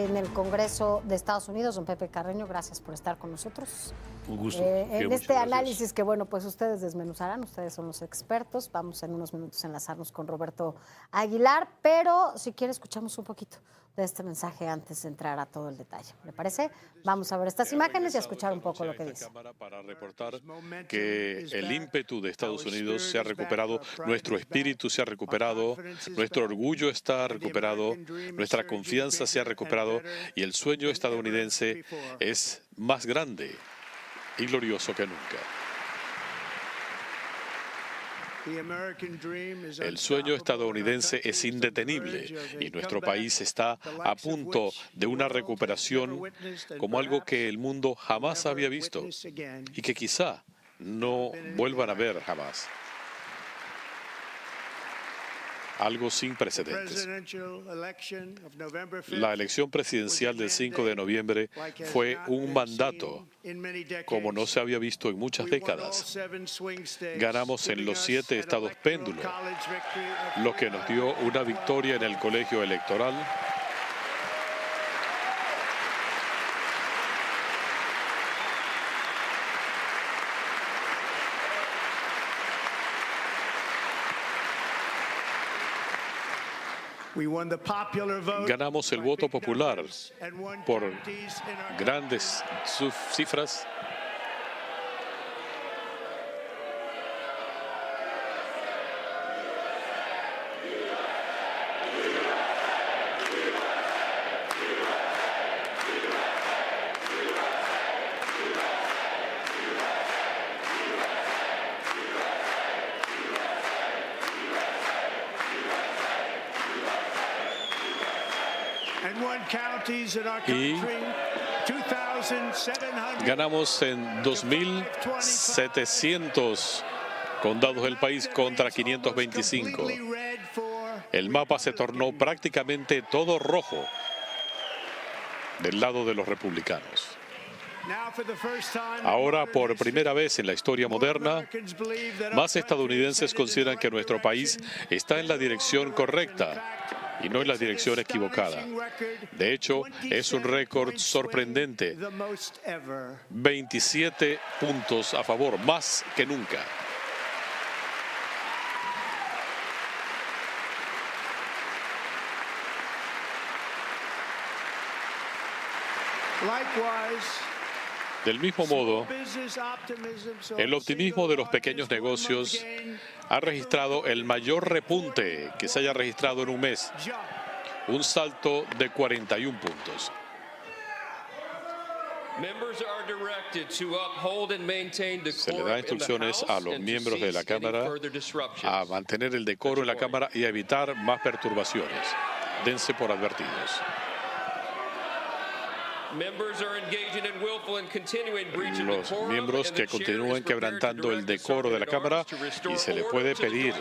en el Congreso de Estados Unidos. Don Pepe Carreño, gracias por estar con nosotros. Un gusto. En este análisis que, bueno, pues ustedes desmenuzarán, ustedes son los expertos. Vamos en unos minutos a enlazarnos con Roberto Aguilar, pero si quiere escuchamos un poquito de este mensaje antes de entrar a todo el detalle. ¿Le parece? Vamos a ver estas imágenes y a escuchar un poco lo que dice. Para reportar que el ímpetu de Estados Unidos se ha recuperado, nuestro espíritu se ha recuperado, nuestro orgullo está recuperado, nuestra confianza se ha recuperado y el sueño estadounidense es más grande y glorioso que nunca. El sueño estadounidense es indetenible y nuestro país está a punto de una recuperación como algo que el mundo jamás había visto y que quizá no vuelvan a ver jamás. Algo sin precedentes. La elección presidencial del 5 de noviembre fue un mandato como no se había visto en muchas décadas. Ganamos en los 7 estados péndulo, lo que nos dio una victoria en el colegio electoral. Ganamos el voto popular por grandes cifras. Y ganamos en 2.700 condados del país contra 525. El mapa se tornó prácticamente todo rojo del lado de los republicanos. Ahora, por primera vez en la historia moderna, más estadounidenses consideran que nuestro país está en la dirección correcta y no en la dirección equivocada. De hecho, es un récord sorprendente. 27 puntos a favor, más que nunca. Del mismo modo, el optimismo de los pequeños negocios ha registrado el mayor repunte que se haya registrado en un mes, un salto de 41 puntos. Se le da instrucciones a los miembros de la Cámara a mantener el decoro en la Cámara y a evitar más perturbaciones. Dense por advertidos. Los miembros que continúen quebrantando el decoro de la Cámara y se le puede pedir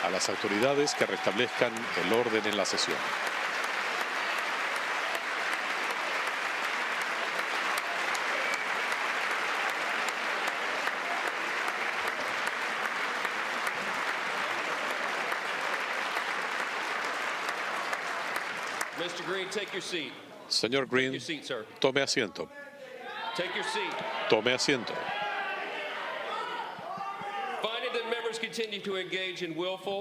a las autoridades que restablezcan el orden en la sesión. Señor Green, tome asiento. Tome asiento.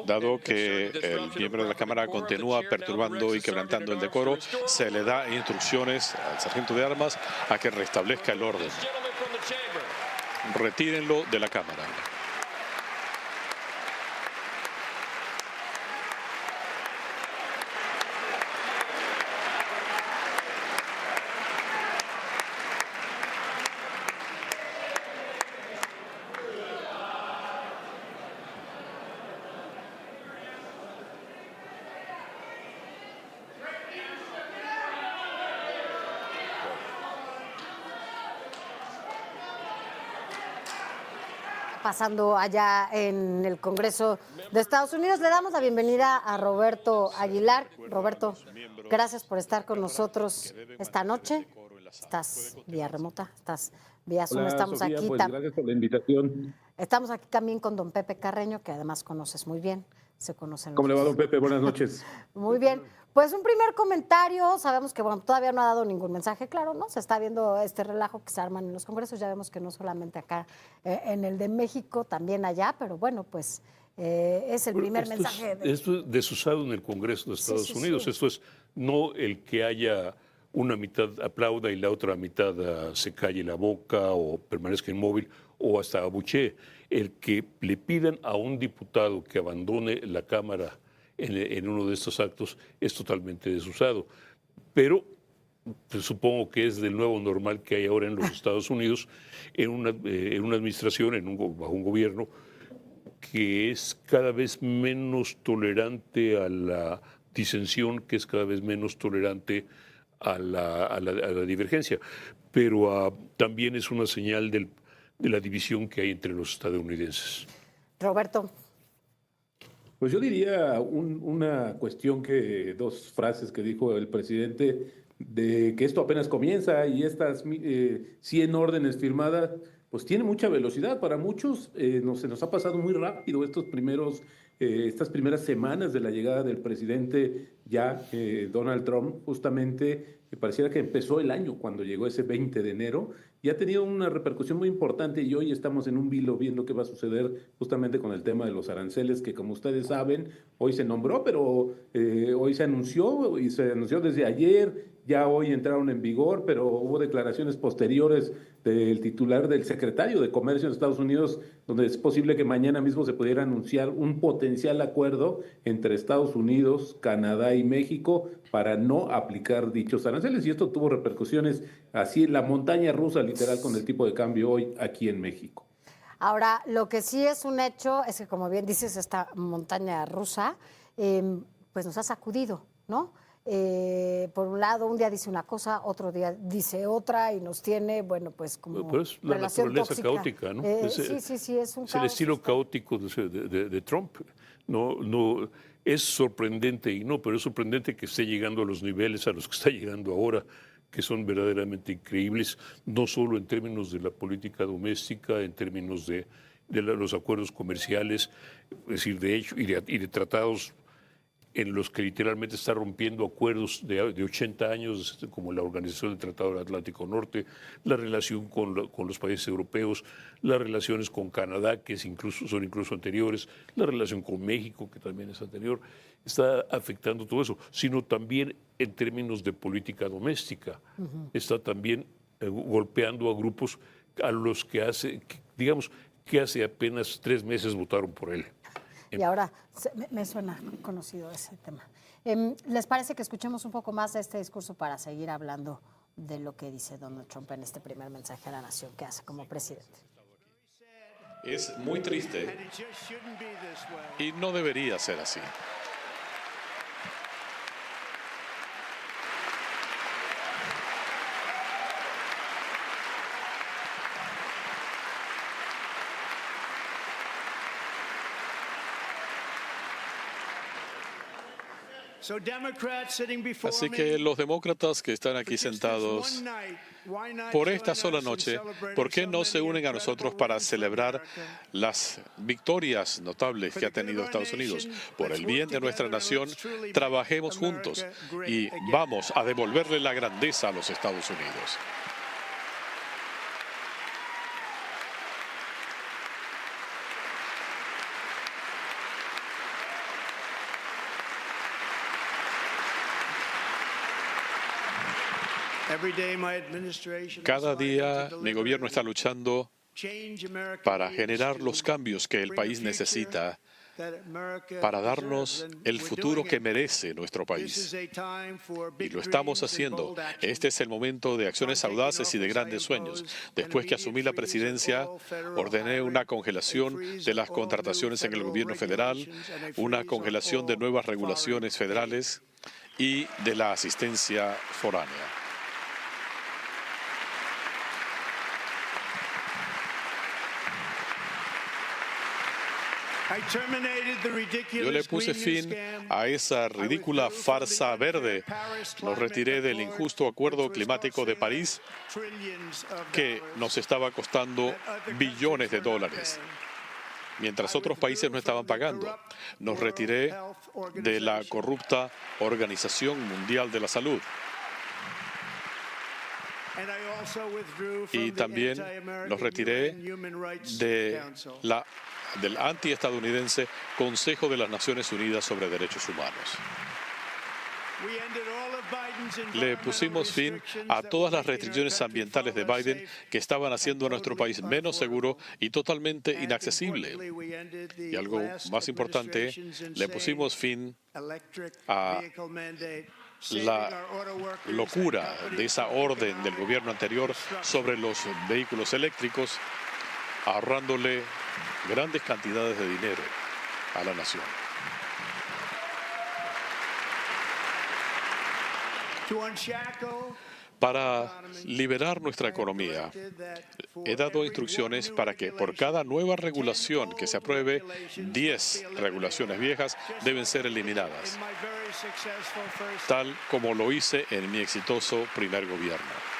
Dado que el miembro de la Cámara continúa perturbando y quebrantando el decoro, se le da instrucciones al sargento de armas a que restablezca el orden. Retírenlo de la Cámara. Pasando allá en el Congreso de Estados Unidos, le damos la bienvenida a Roberto Aguilar. Roberto, gracias por estar con nosotros esta noche. Estás vía remota, estás vía Zoom. Hola, estamos Sofía, aquí. pues gracias por la invitación. Estamos aquí también con don Pepe Carreño, que además conoces muy bien. se conocen ¿Cómo le va, los... don Pepe? Buenas noches. Muy bien. Pues un primer comentario, sabemos que bueno, todavía no ha dado ningún mensaje claro, ¿no? Se está viendo este relajo que se arman en los congresos, ya vemos que no solamente acá en el de México, también allá, pero bueno, pues es el primer mensaje. Esto es desusado en el Congreso de Estados Unidos. Esto es no el que haya una mitad aplauda y la otra mitad se calle la boca o permanezca inmóvil o hasta abuchee. El que le pidan a un diputado que abandone la Cámara en uno de estos actos es totalmente desusado. Pero pues, supongo que es del nuevo normal que hay ahora en los Estados Unidos, en una administración, bajo un gobierno que es cada vez menos tolerante a la disensión, que es cada vez menos tolerante a la divergencia. Pero también es una señal de la división que hay entre los estadounidenses. Roberto. Pues yo diría una cuestión dos frases que dijo el presidente, de que esto apenas comienza y estas 100 órdenes firmadas, pues tiene mucha velocidad. Para muchos se nos ha pasado muy rápido estas primeras semanas de la llegada del presidente Donald Trump. Justamente pareciera que empezó el año cuando llegó ese 20 de enero y ha tenido una repercusión muy importante, y hoy estamos en un vilo viendo qué va a suceder justamente con el tema de los aranceles, que como ustedes saben, hoy se nombró, pero hoy se anunció y se anunció desde ayer. Ya hoy entraron en vigor, pero hubo declaraciones posteriores del titular del secretario de Comercio de Estados Unidos, donde es posible que mañana mismo se pudiera anunciar un potencial acuerdo entre Estados Unidos, Canadá y México para no aplicar dichos aranceles. Y esto tuvo repercusiones así, la montaña rusa literal con el tipo de cambio hoy aquí en México. Ahora, lo que sí es un hecho es que, como bien dices, esta montaña rusa, pues nos ha sacudido, ¿no? Por un lado, un día dice una cosa, otro día dice otra y nos tiene, bueno, pues como pero es la naturaleza tóxica. Caótica, ¿no? Sí, es un caos. El estilo caótico de Trump. No, es sorprendente, pero es sorprendente que esté llegando a los niveles a los que está llegando ahora, que son verdaderamente increíbles, no solo en términos de la política doméstica, en términos de los acuerdos comerciales, es decir, de hecho, y de tratados en los que literalmente está rompiendo acuerdos de 80 años, como la Organización del Tratado del Atlántico Norte, la relación con los países europeos, las relaciones con Canadá, que son incluso anteriores, la relación con México, que también es anterior, está afectando todo eso, sino también en términos de política doméstica. Está también golpeando a grupos a los que hace apenas 3 meses votaron por él. Y ahora me suena conocido ese tema. ¿Les parece que escuchemos un poco más de este discurso para seguir hablando de lo que dice Donald Trump en este primer mensaje a la nación que hace como presidente? Es muy triste y no debería ser así. Así que los demócratas que están aquí sentados, por esta sola noche, ¿por qué no se unen a nosotros para celebrar las victorias notables que ha tenido Estados Unidos? Por el bien de nuestra nación, trabajemos juntos y vamos a devolverle la grandeza a los Estados Unidos. Cada día mi gobierno está luchando para generar los cambios que el país necesita para darnos el futuro que merece nuestro país. Y lo estamos haciendo. Este es el momento de acciones audaces y de grandes sueños. Después que asumí la presidencia, ordené una congelación de las contrataciones en el gobierno federal, una congelación de nuevas regulaciones federales y de la asistencia foránea. Yo le puse fin a esa ridícula farsa verde. Nos retiré del injusto acuerdo climático de París que nos estaba costando billones de dólares. mientras otros países no estaban pagando. Nos retiré de la corrupta Organización Mundial de la Salud. Y también nos retiré del antiestadounidense Consejo de las Naciones Unidas sobre Derechos Humanos. Le pusimos fin a todas las restricciones ambientales de Biden que estaban haciendo a nuestro país menos seguro y totalmente inaccesible. Y algo más importante, le pusimos fin a la locura de esa orden del gobierno anterior sobre los vehículos eléctricos, ahorrándole grandes cantidades de dinero a la nación. Para liberar nuestra economía, he dado instrucciones para que por cada nueva regulación que se apruebe, 10 regulaciones viejas deben ser eliminadas, tal como lo hice en mi exitoso primer gobierno.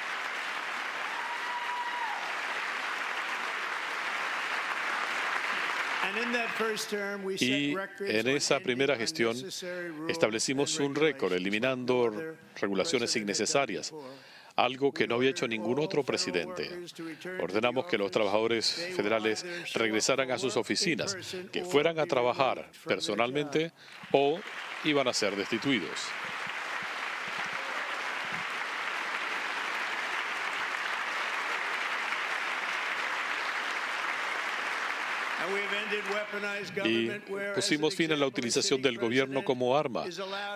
Y en esa primera gestión establecimos un récord eliminando regulaciones innecesarias, algo que no había hecho ningún otro presidente. Ordenamos que los trabajadores federales regresaran a sus oficinas, que fueran a trabajar personalmente o iban a ser destituidos. Y pusimos fin a la utilización del gobierno como arma,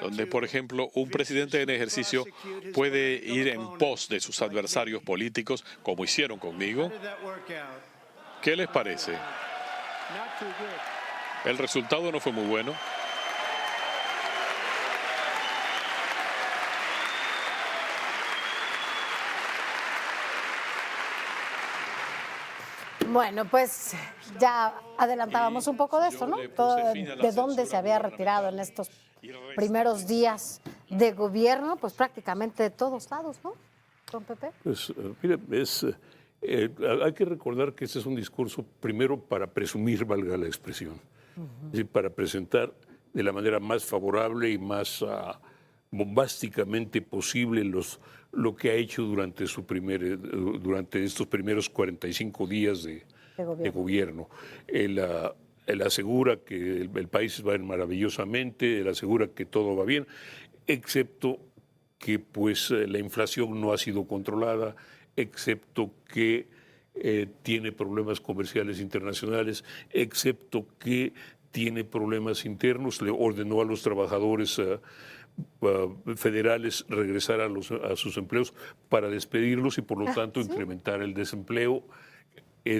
donde, por ejemplo, un presidente en ejercicio puede ir en pos de sus adversarios políticos, como hicieron conmigo. ¿Qué les parece? El resultado no fue muy bueno. Bueno, pues ya adelantábamos un poco de esto, ¿no? De dónde se había retirado en estos primeros días de gobierno, pues prácticamente de todos lados, ¿no, don Pepe? Pues, mire, hay que recordar que este es un discurso primero para presumir, valga la expresión, y para presentar de la manera más favorable y más bombásticamente posible lo que ha hecho durante estos primeros 45 días de gobierno. Él asegura que el país va maravillosamente, él asegura que todo va bien, excepto que pues la inflación no ha sido controlada, excepto que tiene problemas comerciales internacionales, excepto que tiene problemas internos. Le ordenó a los trabajadores federales regresar a sus empleos para despedirlos y por lo tanto ¿sí? incrementar el desempleo.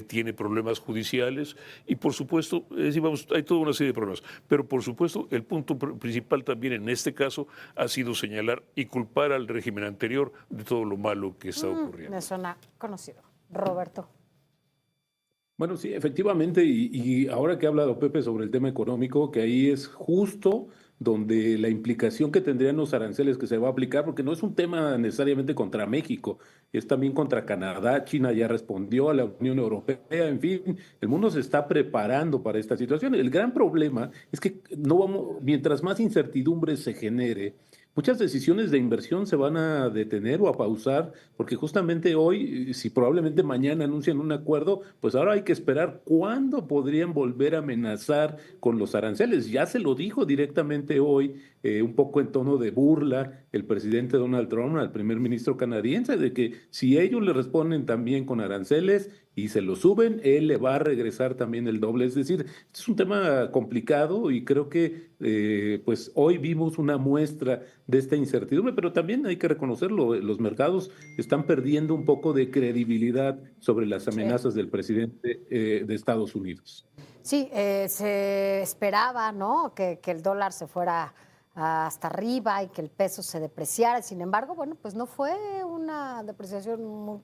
Tiene problemas judiciales y por supuesto, hay toda una serie de problemas, pero por supuesto el punto principal también en este caso ha sido señalar y culpar al régimen anterior de todo lo malo que está ocurriendo. Me suena conocido. Roberto. Bueno, sí, efectivamente, y ahora que ha hablado Pepe sobre el tema económico, que ahí es justo donde la implicación que tendrían los aranceles que se va a aplicar, porque no es un tema necesariamente contra México, es también contra Canadá. China ya respondió, a la Unión Europea, en fin, el mundo se está preparando para esta situación. El gran problema es que mientras más incertidumbre se genere, muchas decisiones de inversión se van a detener o a pausar, porque justamente hoy, si probablemente mañana anuncian un acuerdo, pues ahora hay que esperar cuándo podrían volver a amenazar con los aranceles. Ya se lo dijo directamente hoy, un poco en tono de burla, el presidente Donald Trump al primer ministro canadiense, de que si ellos le responden también con aranceles y se lo suben, él le va a regresar también el doble. Es decir, este es un tema complicado y creo que pues hoy vimos una muestra de esta incertidumbre, pero también hay que reconocerlo, los mercados están perdiendo un poco de credibilidad sobre las amenazas del presidente de Estados Unidos. Sí, se esperaba, ¿no?, que el dólar se fuera hasta arriba y que el peso se depreciara. Sin embargo, bueno, pues no fue una depreciación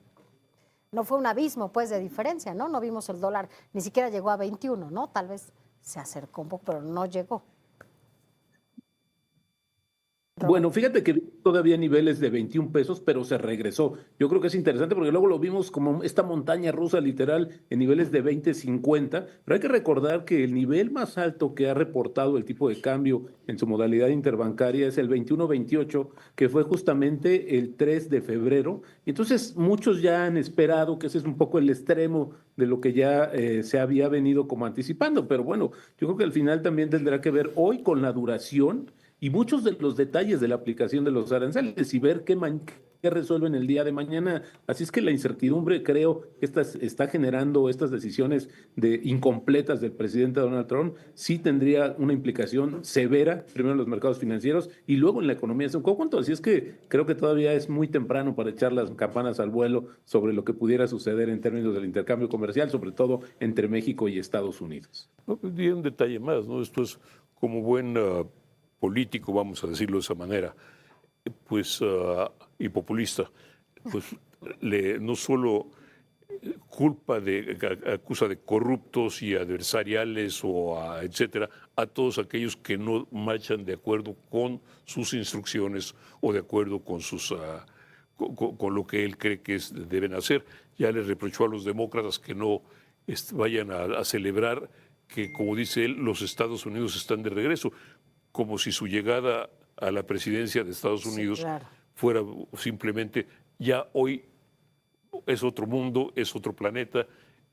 no fue un abismo, pues, de diferencia, ¿no? No vimos el dólar, ni siquiera llegó a 21, ¿no? Tal vez se acercó un poco, pero no llegó. Bueno, fíjate que todavía niveles de 21 pesos, pero se regresó. Yo creo que es interesante porque luego lo vimos como esta montaña rusa literal en niveles de 20.50, pero hay que recordar que el nivel más alto que ha reportado el tipo de cambio en su modalidad interbancaria es el 21.28, que fue justamente el 3 de febrero. Entonces, muchos ya han esperado que ese es un poco el extremo de lo que ya se había venido como anticipando, pero bueno, yo creo que al final también tendrá que ver hoy con la duración y muchos de los detalles de la aplicación de los aranceles y ver qué resuelven el día de mañana. Así es que la incertidumbre, creo, que está generando estas decisiones incompletas del presidente Donald Trump, sí tendría una implicación severa, primero en los mercados financieros y luego en la economía de su conjunto. Así es que creo que todavía es muy temprano para echar las campanas al vuelo sobre lo que pudiera suceder en términos del intercambio comercial, sobre todo entre México y Estados Unidos. No, y un detalle más, ¿no? Esto es como buen político, vamos a decirlo de esa manera, pues, y populista, pues no solo acusa de corruptos y adversariales o etcétera, a todos aquellos que no marchan de acuerdo con sus instrucciones o de acuerdo con con lo que él cree que deben hacer. Ya le reprochó a los demócratas que no vayan a celebrar que, como dice él, los Estados Unidos están de regreso, como si su llegada a la presidencia de Estados Unidos claro, fuera simplemente, ya hoy es otro mundo, es otro planeta,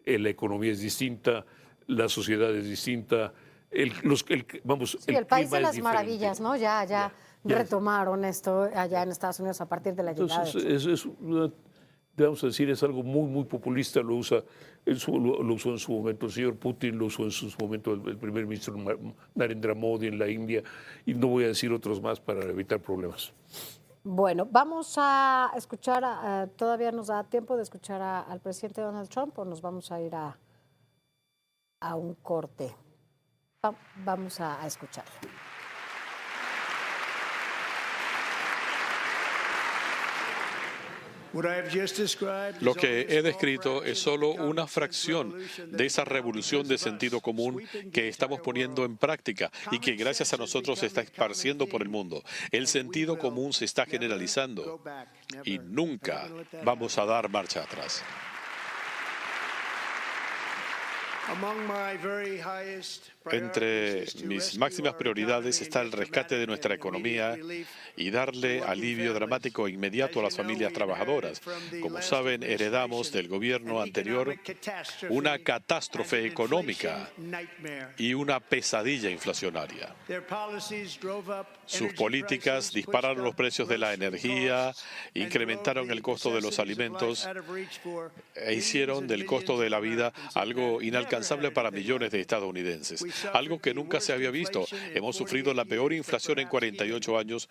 la economía es distinta, la sociedad es distinta, el país de las diferente. maravillas, ¿no? Ya retomaron esto allá en Estados Unidos a partir de la llegada. Entonces, vamos a decir, es algo muy, muy populista, lo usó en su momento el señor Putin, lo usó en su momento el primer ministro Narendra Modi en la India, y no voy a decir otros más para evitar problemas. Bueno, vamos a escuchar, todavía nos da tiempo de escuchar al presidente Donald Trump o nos vamos a ir a un corte. Vamos a escucharlo. Lo que he descrito es solo una fracción de esa revolución de sentido común que estamos poniendo en práctica y que gracias a nosotros se está esparciendo por el mundo. El sentido común se está generalizando y nunca vamos a dar marcha atrás. Entre mis máximas prioridades está el rescate de nuestra economía y darle alivio dramático e inmediato a las familias trabajadoras. Como saben, heredamos del gobierno anterior una catástrofe económica y una pesadilla inflacionaria. Sus políticas dispararon los precios de la energía, incrementaron el costo de los alimentos e hicieron del costo de la vida algo inalcanzable para millones de estadounidenses. Algo que nunca se había visto. Hemos sufrido la peor inflación en 48 años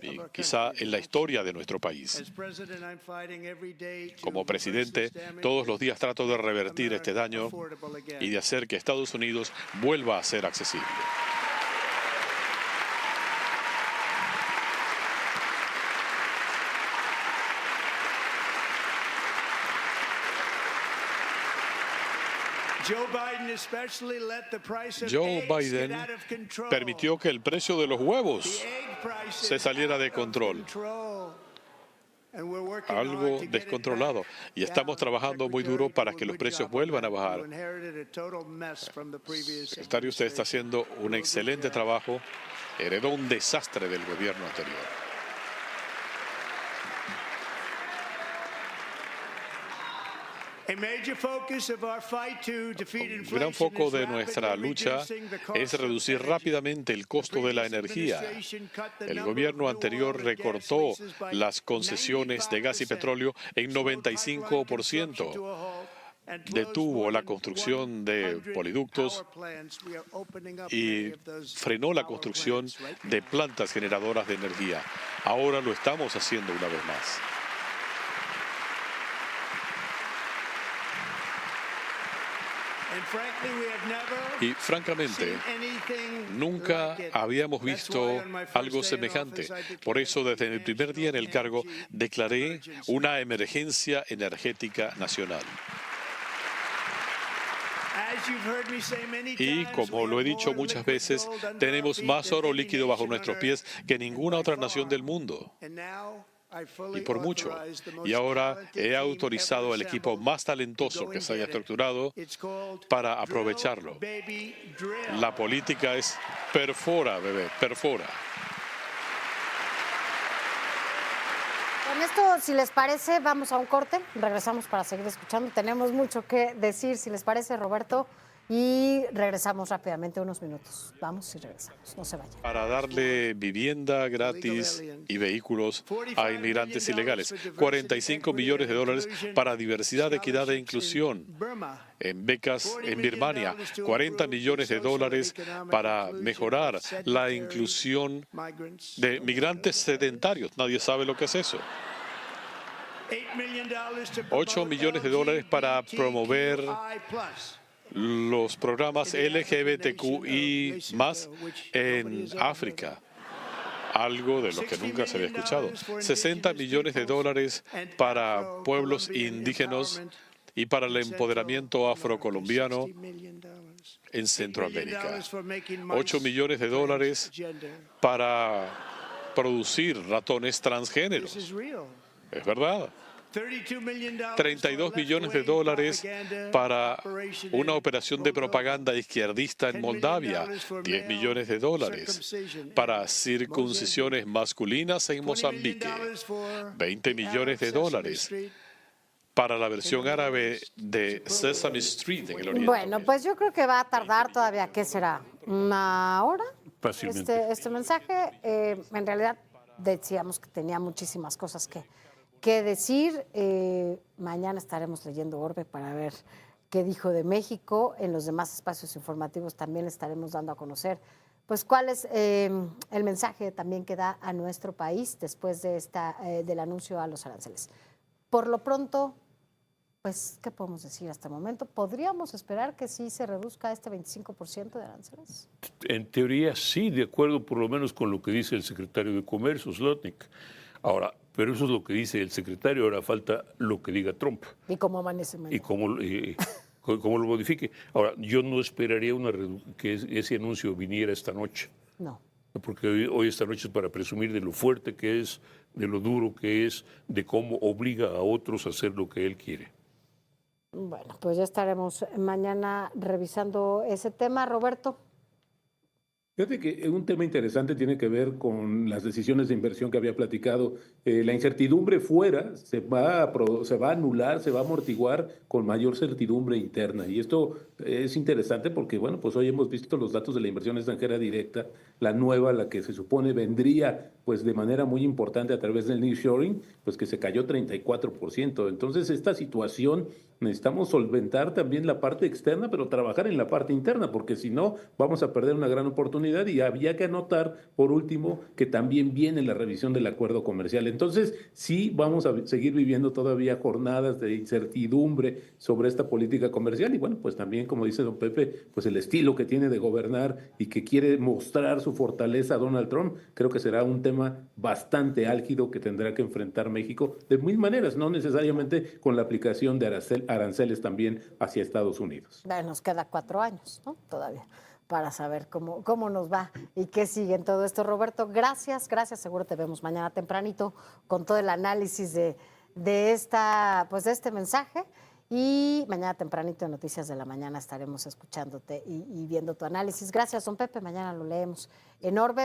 y quizá en la historia de nuestro país. Como presidente, todos los días trato de revertir este daño y de hacer que Estados Unidos vuelva a ser accesible. Joe Biden permitió que el precio de los huevos se saliera de control. Algo descontrolado. Y estamos trabajando muy duro para que los precios vuelvan a bajar. Secretario, usted está haciendo un excelente trabajo. Heredó un desastre del gobierno anterior. Un gran foco de nuestra lucha es reducir rápidamente el costo de la energía. El gobierno anterior recortó las concesiones de gas y petróleo en 95%. Detuvo la construcción de poliductos y frenó la construcción de plantas generadoras de energía. Ahora lo estamos haciendo una vez más. Y francamente, nunca habíamos visto algo semejante. Por eso, desde el primer día en el cargo, declaré una emergencia energética nacional. Y como lo he dicho muchas veces, tenemos más oro líquido bajo nuestros pies que ninguna otra nación del mundo. Y por mucho. Y ahora he autorizado al equipo más talentoso que se haya estructurado para aprovecharlo. La política es perfora, bebé, perfora. Con esto, si les parece, vamos a un corte. Regresamos para seguir escuchando. Tenemos mucho que decir, si les parece, Roberto. Y regresamos rápidamente, unos minutos. Vamos y regresamos, no se vayan. Para darle vivienda gratis y vehículos a inmigrantes ilegales. 45 millones de dólares para diversidad, equidad e inclusión. En becas en Birmania, 40 millones de dólares para mejorar la inclusión de migrantes sedentarios. Nadie sabe lo que es eso. 8 millones de dólares para promover los programas LGBTQI más en África, algo de lo que nunca se había escuchado. 60 millones de dólares para pueblos indígenas y para el empoderamiento afrocolombiano en Centroamérica. 8 millones de dólares para producir ratones transgéneros. Es verdad. 32 millones de dólares para una operación de propaganda izquierdista en Moldavia. 10 millones de dólares para circuncisiones masculinas en Mozambique. 20 millones de dólares para la versión árabe de Sesame Street en el Oriente. Bueno, pues yo creo que va a tardar todavía, ¿qué será? ¿Una hora? Fácilmente. Este mensaje, en realidad decíamos que tenía muchísimas cosas que decir. Mañana estaremos leyendo Orbe para ver qué dijo de México. En los demás espacios informativos también estaremos dando a conocer pues cuál es el mensaje también que da a nuestro país después de del anuncio a los aranceles. Por lo pronto, pues, ¿qué podemos decir hasta el momento? ¿Podríamos esperar que sí se reduzca este 25% de aranceles? En teoría sí, de acuerdo por lo menos con lo que dice el secretario de Comercio, Zlotnick. Ahora, pero eso es lo que dice el secretario, ahora falta lo que diga Trump. ¿Y cómo amanece mañana? Y cómo lo modifique. Ahora, yo no esperaría que ese anuncio viniera esta noche. No. Porque hoy esta noche es para presumir de lo fuerte que es, de lo duro que es, de cómo obliga a otros a hacer lo que él quiere. Bueno, pues ya estaremos mañana revisando ese tema. Roberto. Fíjate que un tema interesante tiene que ver con las decisiones de inversión que había platicado. La incertidumbre fuera se va a anular, se va a amortiguar con mayor certidumbre interna. Y esto es interesante porque, bueno, pues hoy hemos visto los datos de la inversión extranjera directa, la nueva, la que se supone vendría pues de manera muy importante a través del nearshoring, pues que se cayó 34%. Entonces, esta situación necesitamos solventar también la parte externa, pero trabajar en la parte interna, porque si no, vamos a perder una gran oportunidad. Y había que anotar, por último, que también viene la revisión del acuerdo comercial. Entonces, sí vamos a seguir viviendo todavía jornadas de incertidumbre sobre esta política comercial y, bueno, pues también, como dice don Pepe, pues el estilo que tiene de gobernar y que quiere mostrar su fortaleza a Donald Trump, creo que será un tema bastante álgido que tendrá que enfrentar México de mil maneras, no necesariamente con la aplicación de aranceles también hacia Estados Unidos. Nos queda 4 años, ¿no? Todavía, para saber cómo nos va y qué sigue en todo esto. Roberto, gracias. Seguro te vemos mañana tempranito con todo el análisis de este mensaje. Y mañana tempranito en Noticias de la Mañana estaremos escuchándote y viendo tu análisis. Gracias, don Pepe. Mañana lo leemos en Orbe.